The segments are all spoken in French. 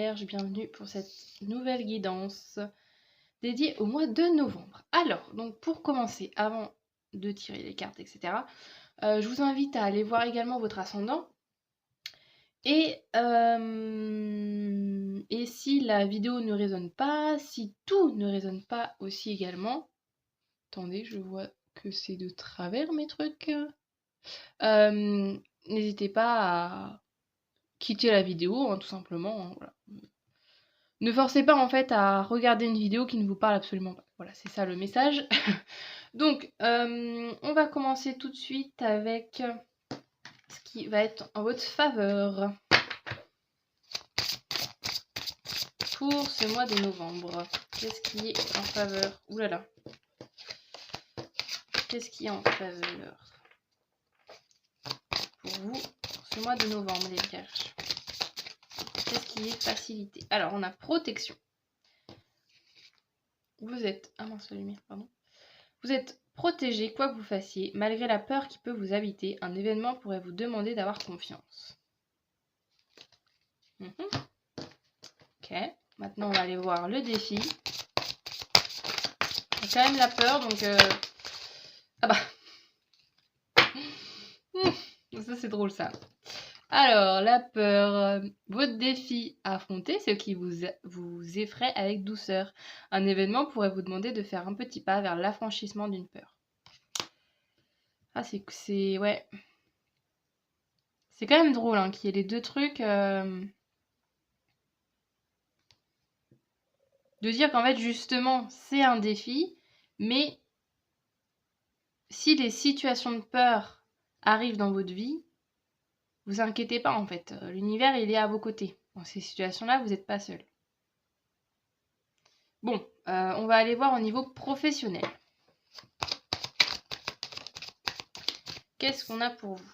Vierge, bienvenue pour cette nouvelle guidance dédiée au mois de novembre. Alors, donc pour commencer, avant de tirer les cartes, etc., je vous invite à aller voir également votre ascendant. Et si la vidéo ne résonne pas, si tout ne résonne pas aussi également, attendez, je vois que c'est de travers mes trucs, n'hésitez pas à quitter la vidéo, hein, tout simplement, hein, voilà. Ne forcez pas en fait à regarder une vidéo qui ne vous parle absolument pas. Voilà, c'est ça le message. Donc, on va commencer tout de suite avec ce qui va être en votre faveur pour ce mois de novembre. Qu'est-ce qui est en faveur? Ouh là là. Qu'est-ce qui est en faveur pour vous pour ce mois de novembre, les vierges? Qu'est-ce qui est facilité? Alors, on a protection. Vous êtes... Ah mince, la lumière, pardon. Vous êtes protégé quoi que vous fassiez, malgré la peur qui peut vous habiter. Un événement pourrait vous demander d'avoir confiance. Ok, maintenant on va aller voir le défi. Il y a quand même la peur, donc... Ah bah ça c'est drôle ça. Alors, la peur. Votre défi à affronter, ce qui vous effraie avec douceur. Un événement pourrait vous demander de faire un petit pas vers l'affranchissement d'une peur. Ah, c'est... Ouais. C'est quand même drôle hein, qu'il y ait les deux trucs. De dire qu'en fait, justement, c'est un défi, mais si les situations de peur arrivent dans votre vie, vous inquiétez pas en fait. L'univers, il est à vos côtés. Dans ces situations-là, vous n'êtes pas seul. Bon, on va aller voir au niveau professionnel. Qu'est-ce qu'on a pour vous?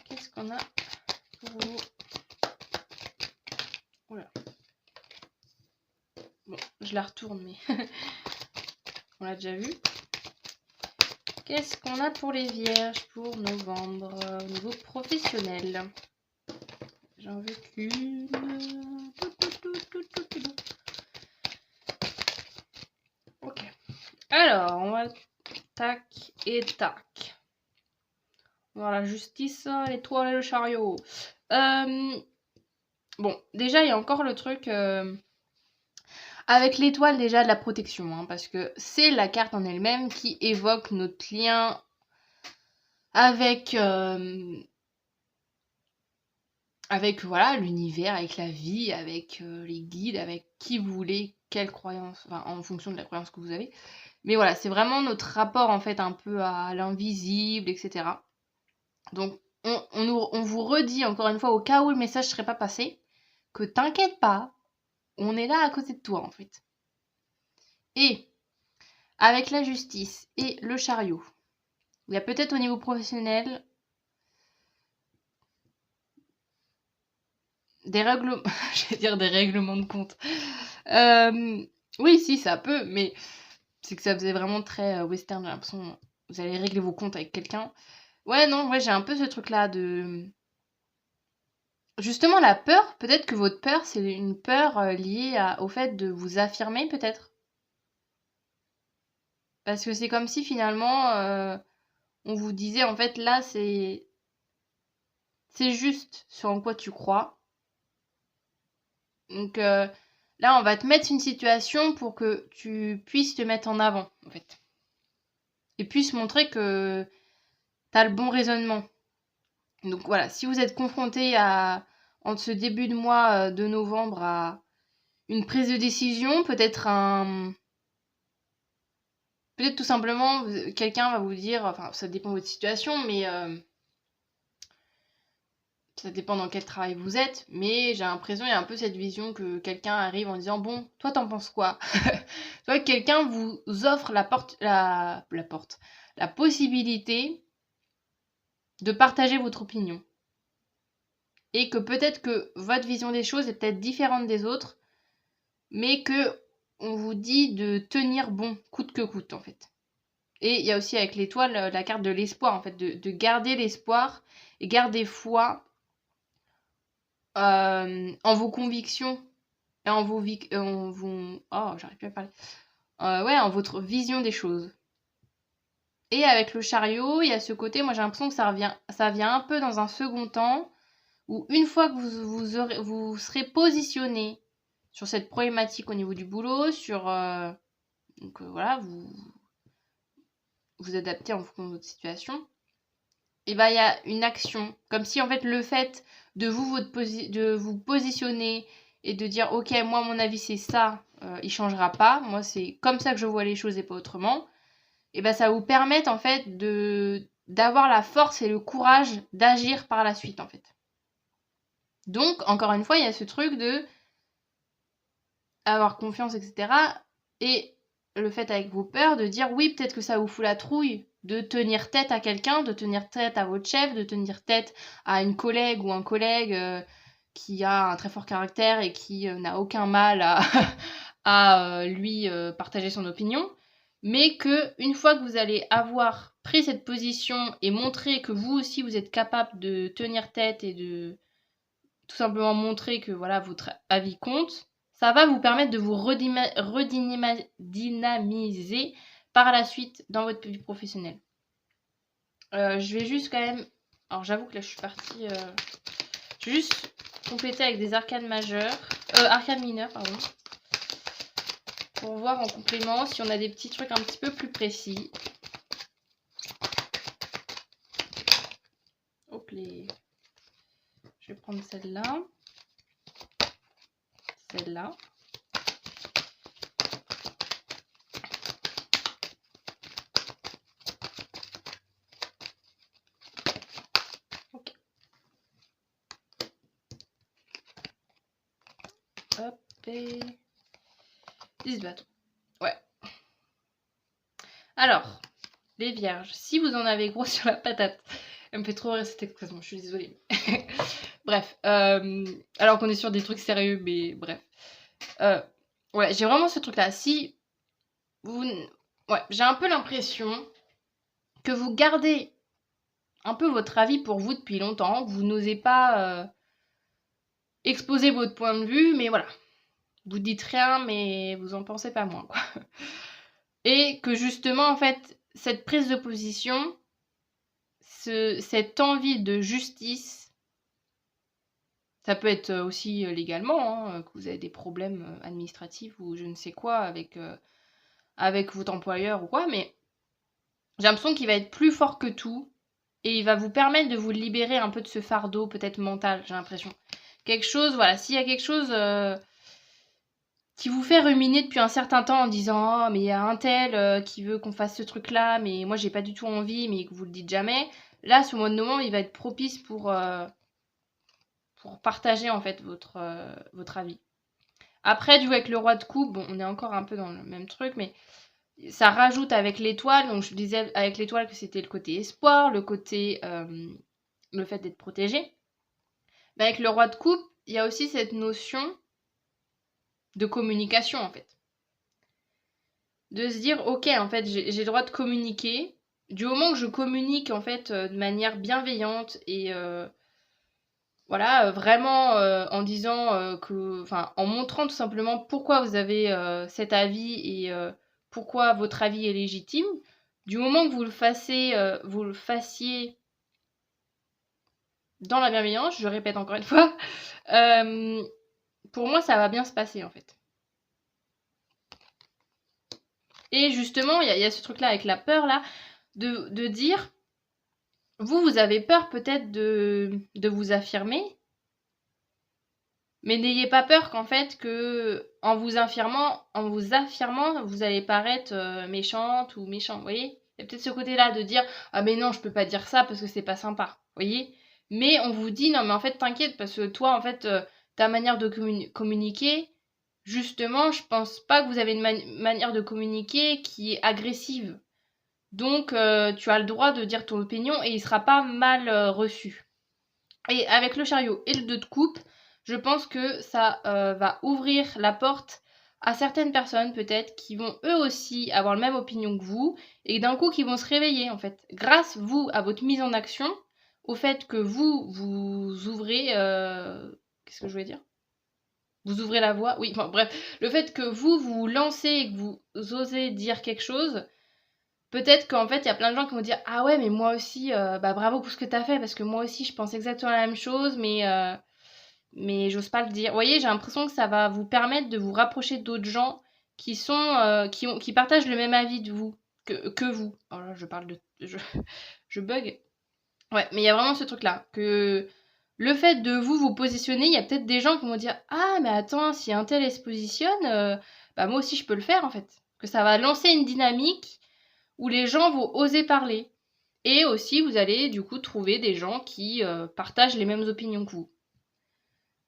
Qu'est-ce qu'on a pour vous? Voilà. Bon, je la retourne, mais on l'a déjà vu. Qu'est-ce qu'on a pour les vierges pour novembre au niveau professionnel? J'en veux qu'une. Ok. Alors, on va tac et tac. On va voir la justice, l'étoile et le chariot. Bon, déjà, il y a encore le truc avec l'étoile déjà de la protection, hein, parce que c'est la carte en elle-même qui évoque notre lien avec voilà l'univers, avec la vie, avec les guides, avec qui vous voulez, quelle croyance, enfin en fonction de la croyance que vous avez. Mais voilà, c'est vraiment notre rapport en fait un peu à l'invisible, etc. Donc on vous redit encore une fois au cas où le message ne serait pas passé, que t'inquiète pas, on est là à côté de toi en fait. Et avec la justice et le chariot, il y a peut-être au niveau professionnel des règlements, je vais dire des règlements de compte. Oui, si, ça peut, mais c'est que ça faisait vraiment très western, j'ai l'impression. Vous allez régler vos comptes avec quelqu'un. Ouais, non, ouais, j'ai un peu ce truc-là de... Justement, la peur, peut-être que votre peur, c'est une peur liée au fait de vous affirmer, peut-être. Parce que c'est comme si, finalement, on vous disait, en fait, là, c'est juste sur en quoi tu crois. Donc là, on va te mettre une situation pour que tu puisses te mettre en avant, en fait. Et puisses montrer que tu as le bon raisonnement. Donc voilà, si vous êtes confronté en ce début de mois de novembre à une prise de décision, peut-être tout simplement, quelqu'un va vous dire, enfin ça dépend de votre situation, mais ça dépend dans quel travail vous êtes, mais j'ai l'impression qu'il y a un peu cette vision que quelqu'un arrive en disant « Bon, toi t'en penses quoi ?» Tu vois, quelqu'un vous offre la possibilité de partager votre opinion. Et que peut-être que votre vision des choses est peut-être différente des autres, mais que on vous dit de tenir bon, coûte que coûte, en fait. Et il y a aussi avec l'étoile la carte de l'espoir, en fait, de garder l'espoir et garder foi en vos convictions et en vos... Oh, j'arrive plus à parler. Ouais, en votre vision des choses. Et avec le chariot, il y a ce côté, moi j'ai l'impression que ça vient un peu dans un second temps, où une fois que vous serez positionné sur cette problématique au niveau du boulot, donc voilà, vous adaptez en fonction de votre situation, et ben il y a une action, comme si en fait le fait de vous positionner et de dire ok, moi mon avis c'est ça, il changera pas, moi c'est comme ça que je vois les choses et pas autrement, et ben ça vous permet en fait d'avoir la force et le courage d'agir par la suite en fait. Donc encore une fois, il y a ce truc de avoir confiance, etc. Et le fait avec vos peurs de dire oui, peut-être que ça vous fout la trouille de tenir tête à quelqu'un, de tenir tête à votre chef, de tenir tête à une collègue ou un collègue qui a un très fort caractère et qui n'a aucun mal à lui partager son opinion, mais que une fois que vous allez avoir pris cette position et montré que vous aussi vous êtes capable de tenir tête et de tout simplement montrer que voilà votre avis compte, ça va vous permettre de vous redynamiser par la suite dans votre vie professionnelle. Je vais juste quand même... Alors j'avoue que là je suis partie... Je vais juste compléter avec des arcanes majeures. Arcanes mineures, pardon. Pour voir en complément si on a des petits trucs un petit peu plus précis. Hop les... Je vais prendre celle-là. Celle-là. Ok. Hop et... 10 bâtons. Ouais. Alors, les vierges, si vous en avez gros sur la patate... Elle me fait trop rire cette expression, je suis désolée. Bref, alors qu'on est sur des trucs sérieux, mais bref. Ouais, j'ai vraiment ce truc-là. Si vous... Ouais, j'ai un peu l'impression que vous gardez un peu votre avis pour vous depuis longtemps. Vous n'osez pas exposer votre point de vue, mais voilà. Vous dites rien, mais vous en pensez pas moins, quoi. Et que justement, en fait, cette prise de position... cette envie de justice, ça peut être aussi légalement, hein, que vous avez des problèmes administratifs ou je ne sais quoi avec votre employeur ou quoi, mais j'ai l'impression qu'il va être plus fort que tout et il va vous permettre de vous libérer un peu de ce fardeau peut-être mental, j'ai l'impression. Quelque chose, voilà, s'il y a quelque chose qui vous fait ruminer depuis un certain temps en disant « Oh, mais il y a un tel qui veut qu'on fasse ce truc-là, mais moi j'ai pas du tout envie, mais que vous le dites jamais », là, ce moment, il va être propice pour partager en fait votre avis. Après, du coup, avec le roi de coupe, bon, on est encore un peu dans le même truc, mais ça rajoute avec l'étoile. Donc, je disais avec l'étoile que c'était le côté espoir, le côté le fait d'être protégé. Mais avec le roi de coupe, il y a aussi cette notion de communication en fait. De se dire, ok, en fait, j'ai le droit de communiquer. Du moment que je communique en fait de manière bienveillante et voilà, vraiment en disant que, enfin, en montrant tout simplement pourquoi vous avez cet avis et pourquoi votre avis est légitime. Du moment que vous le fassiez dans la bienveillance, je répète encore une fois, pour moi, ça va bien se passer en fait. Et justement, il y a ce truc-là avec la peur là, de dire, vous avez peur peut-être de vous affirmer. Mais n'ayez pas peur qu'en fait, que en vous affirmant, vous allez paraître méchante ou méchant, vous voyez. Il y a peut-être ce côté-là de dire « Ah mais non, je peux pas dire ça parce que c'est pas sympa », vous voyez. Mais on vous dit « Non mais en fait, t'inquiète, parce que toi, en fait, ta manière de communiquer, justement, je pense pas que vous avez une manière de communiquer qui est agressive. Donc, tu as le droit de dire ton opinion et il sera pas mal reçu. » Et avec le chariot et le 2 de coupe, je pense que ça va ouvrir la porte à certaines personnes peut-être qui vont eux aussi avoir la même opinion que vous et d'un coup qui vont se réveiller en fait. Grâce, vous, à votre mise en action, au fait que vous ouvrez... Qu'est-ce que je voulais dire? Vous ouvrez la voie. Oui, enfin, bref. Le fait que vous lancez et que vous osez dire quelque chose, peut-être qu'en fait, il y a plein de gens qui vont dire ah ouais, mais moi aussi, bah bravo pour ce que t'as fait, parce que moi aussi, je pense exactement la même chose, mais j'ose pas le dire. Vous voyez, j'ai l'impression que ça va vous permettre de vous rapprocher d'autres gens qui sont, qui partagent le même avis de vous, que vous. Oh là, je parle de... Je bug. Ouais, mais il y a vraiment ce truc-là, que le fait de vous positionner, il y a peut-être des gens qui vont dire ah, mais attends, si un tel se positionne, bah moi aussi je peux le faire en fait. Que ça va lancer une dynamique où les gens vont oser parler. Et aussi, vous allez du coup trouver des gens qui partagent les mêmes opinions que vous.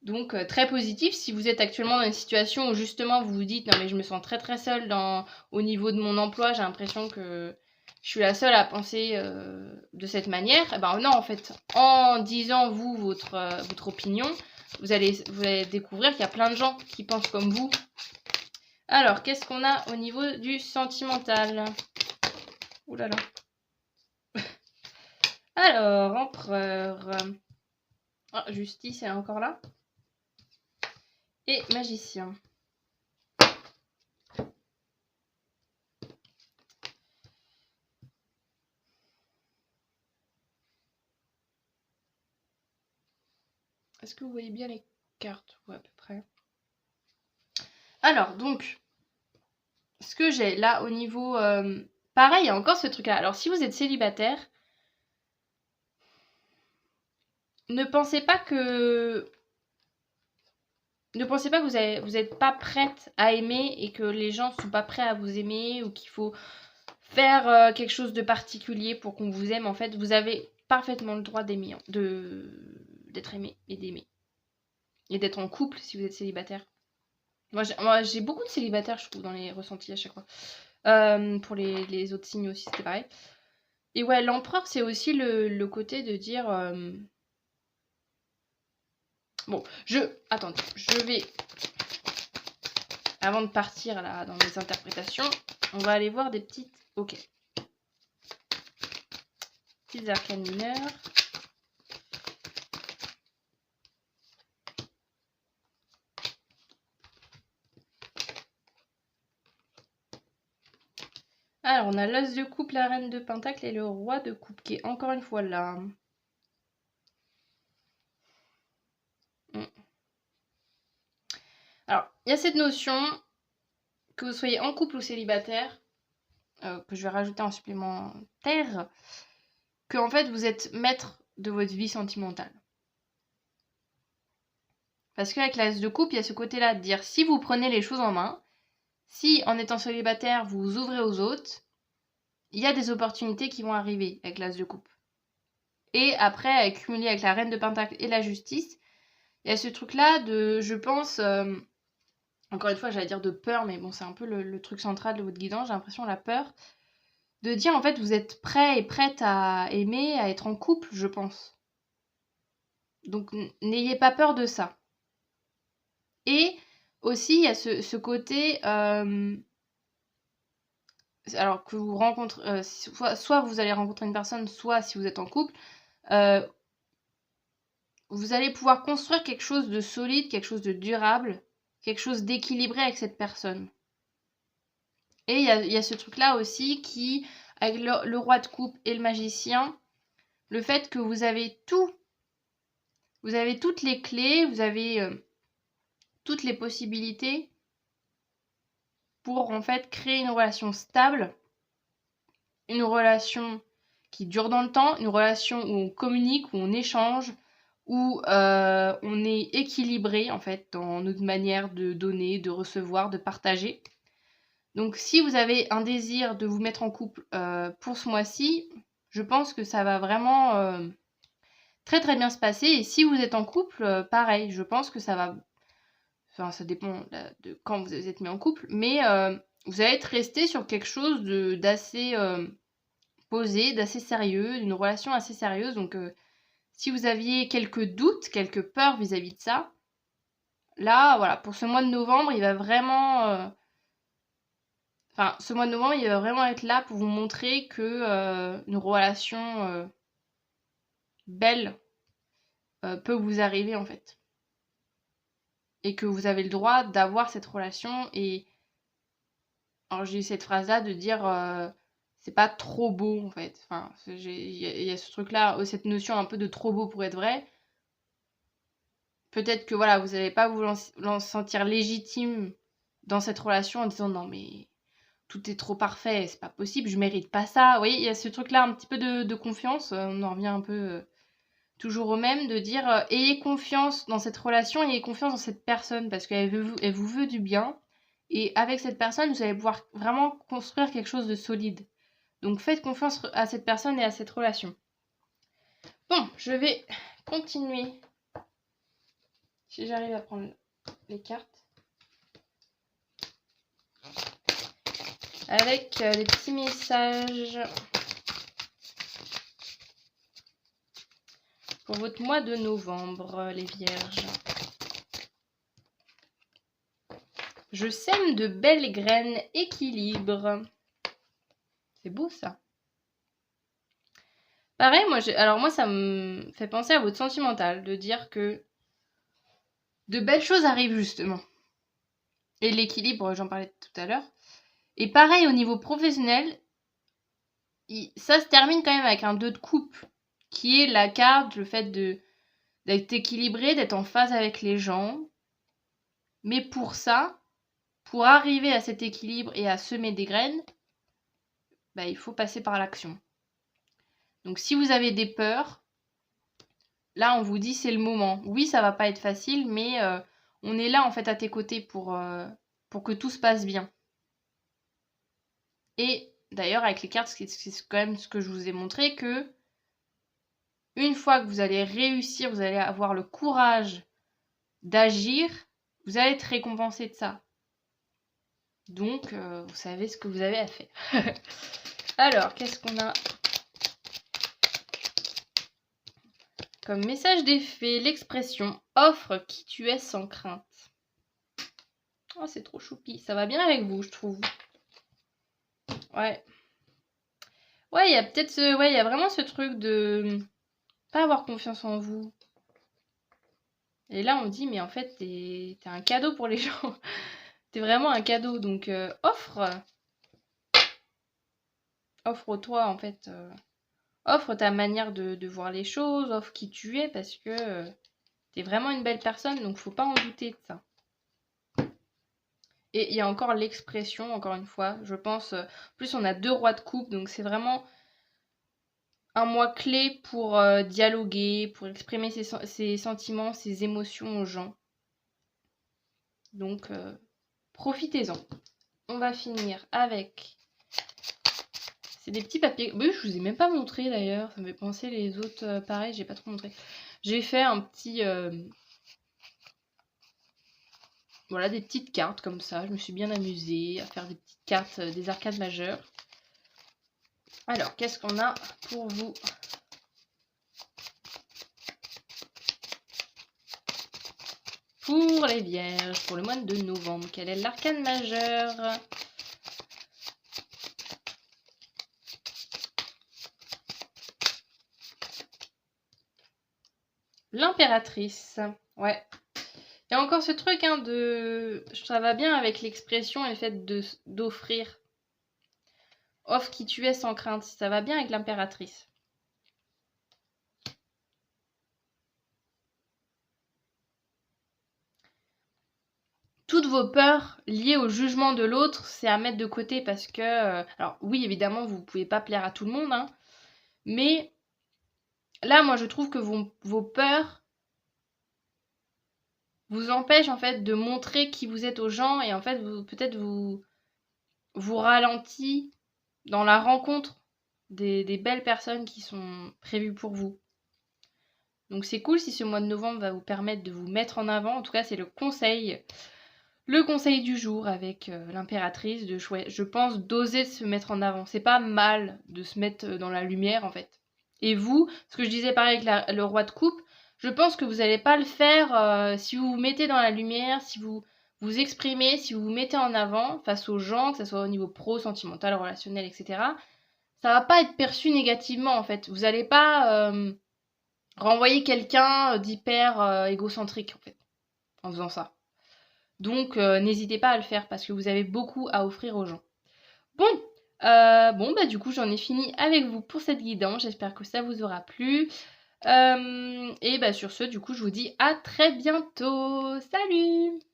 Donc très positif si vous êtes actuellement dans une situation où justement vous vous dites non mais je me sens très très seule au niveau de mon emploi, j'ai l'impression que je suis la seule à penser de cette manière. Et ben non, en fait, en disant vous votre opinion, vous allez découvrir qu'il y a plein de gens qui pensent comme vous. Alors, qu'est-ce qu'on a au niveau du sentimental? Ouh là là. Alors, empereur. Ah, justice, elle est encore là. Et magicien. Est-ce que vous voyez bien les cartes? Ouais, à peu près. Alors, donc, ce que j'ai là au niveau... pareil, il y a encore ce truc-là. Alors, si vous êtes célibataire, ne pensez pas que... Ne pensez pas que vous n'êtes pas prête à aimer et que les gens ne sont pas prêts à vous aimer ou qu'il faut faire quelque chose de particulier pour qu'on vous aime. En fait, vous avez parfaitement le droit d'aimer, d'être aimé et d'aimer. Et d'être en couple si vous êtes célibataire. Moi, j'ai beaucoup de célibataires, je trouve, dans les ressentis à chaque fois. Pour les autres signes aussi, c'était pareil. Et ouais, l'empereur, c'est aussi le côté de dire... Bon, attendez, je vais... Avant de partir là dans les interprétations, on va aller voir des petites... Ok. Petites arcanes mineures. Alors, on a l'as de coupe, la reine de pentacle et le roi de coupe qui est encore une fois là. Alors, il y a cette notion, que vous soyez en couple ou célibataire, que je vais rajouter en supplémentaire, que en fait vous êtes maître de votre vie sentimentale. Parce qu'avec l'as de coupe, il y a ce côté-là de dire si vous prenez les choses en main, si en étant célibataire vous vous ouvrez aux autres, il y a des opportunités qui vont arriver avec l'as de coupe. Et après, accumulé avec la reine de pentacle et la justice, il y a ce truc-là de, je pense, encore une fois, j'allais dire de peur, mais bon, c'est un peu le truc central de votre guidance, j'ai l'impression, la peur, de dire en fait, vous êtes prêt et prête à aimer, à être en couple, je pense. Donc, n'ayez pas peur de ça. Et aussi, il y a ce côté, alors que vous rencontrez, soit vous allez rencontrer une personne, soit si vous êtes en couple, vous allez pouvoir construire quelque chose de solide, quelque chose de durable, quelque chose d'équilibré avec cette personne. Et il y a ce truc-là aussi qui, avec le roi de coupe et le magicien, le fait que vous avez tout, vous avez toutes les clés, vous avez toutes les possibilités pour en fait créer une relation stable, une relation qui dure dans le temps, une relation où on communique, où on échange, où on est équilibré en fait dans notre manière de donner, de recevoir, de partager. Donc si vous avez un désir de vous mettre en couple pour ce mois-ci, je pense que ça va vraiment très très bien se passer. Et si vous êtes en couple, pareil, je pense que ça va... Enfin, ça dépend de quand vous êtes mis en couple, mais vous allez être resté sur quelque chose d'assez posé, d'assez sérieux, d'une relation assez sérieuse. Donc si vous aviez quelques doutes, quelques peurs vis-à-vis de ça, Là, voilà, pour ce mois de novembre, il va vraiment... Enfin, ce mois de novembre, il va vraiment être là pour vous montrer que une relation belle peut vous arriver, en fait. Et que vous avez le droit d'avoir cette relation. Et alors, j'ai eu cette phrase-là de dire c'est pas trop beau, en fait. Enfin, il y a ce truc-là, cette notion un peu de trop beau pour être vrai. Peut-être que voilà, vous n'allez pas vous sentir légitime dans cette relation en disant non, mais tout est trop parfait, c'est pas possible, je mérite pas ça. Vous voyez, il y a ce truc-là, un petit peu de confiance. On en revient un peu toujours au même, de dire ayez confiance dans cette relation, ayez confiance dans cette personne, parce elle vous veut du bien. Et avec cette personne, vous allez pouvoir vraiment construire quelque chose de solide. Donc faites confiance à cette personne et à cette relation. Bon, je vais continuer. Si j'arrive à prendre les cartes. Avec les petits messages pour votre mois de novembre, les vierges. Je sème de belles graines, équilibre. C'est beau ça. Pareil, moi ça me fait penser à votre sentimental, de dire que de belles choses arrivent justement. Et l'équilibre, j'en parlais tout à l'heure. Et pareil au niveau professionnel, ça se termine quand même avec un 2 de coupe, qui est la carte, le fait d'être équilibré, d'être en phase avec les gens. Mais pour ça, pour arriver à cet équilibre et à semer des graines, bah, il faut passer par l'action. Donc si vous avez des peurs, là on vous dit c'est le moment. Oui, ça va pas être facile, mais on est là en fait à tes côtés pour que tout se passe bien. Et d'ailleurs avec les cartes, c'est quand même ce que je vous ai montré, que une fois que vous allez réussir, vous allez avoir le courage d'agir, vous allez être récompensé de ça. Donc vous savez ce que vous avez à faire. Alors, qu'est-ce qu'on a comme message des fées? L'expression « offre qui tu es sans crainte ». Oh, c'est trop choupi. Ça va bien avec vous, je trouve. Ouais. Ouais, il y a peut-être ouais, il y a vraiment ce truc de pas avoir confiance en vous. Et là, on dit, mais en fait, t'es un cadeau pour les gens. T'es vraiment un cadeau. Donc, offre. Offre-toi, en fait. Offre ta manière de voir les choses. Offre qui tu es, parce que t'es vraiment une belle personne. Donc, faut pas en douter de ça. Et il y a encore l'expression, encore une fois, je pense. Plus, on a 2 rois de coupe. Donc, c'est vraiment un mois clé pour dialoguer, pour exprimer ses sentiments, ses émotions aux gens. Donc, profitez-en. On va finir avec... C'est des petits papiers... Oui, je vous ai même pas montré d'ailleurs. Ça me fait penser les autres... pareil, j'ai pas trop montré. J'ai fait un petit... Voilà, des petites cartes comme ça. Je me suis bien amusée à faire des petites cartes des arcades majeures. Alors, qu'est-ce qu'on a pour vous ? Pour les vierges, pour le mois de novembre, quel est l'arcane majeur ? L'impératrice. Ouais. Il y a encore ce truc hein, de... Ça va bien avec l'expression et le fait d'offrir. Offre qui tu es sans crainte. Ça va bien avec l'impératrice. Toutes vos peurs liées au jugement de l'autre, c'est à mettre de côté parce que... alors oui, évidemment, vous ne pouvez pas plaire à tout le monde. Hein, mais là, moi, je trouve que vos peurs vous empêchent en fait de montrer qui vous êtes aux gens. Et en fait, peut-être vous ralenti dans la rencontre des belles personnes qui sont prévues pour vous. Donc c'est cool si ce mois de novembre va vous permettre de vous mettre en avant. En tout cas, c'est le conseil du jour avec l'impératrice. Je pense d'oser se mettre en avant. C'est pas mal de se mettre dans la lumière en fait. Et vous, ce que je disais pareil avec le roi de coupe, je pense que vous n'allez pas le faire si vous vous mettez dans la lumière, si vous vous exprimez, si vous vous mettez en avant face aux gens, que ce soit au niveau pro, sentimental, relationnel, etc. Ça va pas être perçu négativement en fait. Vous n'allez pas renvoyer quelqu'un d'hyper égocentrique en fait en faisant ça. Donc n'hésitez pas à le faire parce que vous avez beaucoup à offrir aux gens. Bon, bah du coup j'en ai fini avec vous pour cette guidance. J'espère que ça vous aura plu. Et bah sur ce, du coup je vous dis à très bientôt. Salut!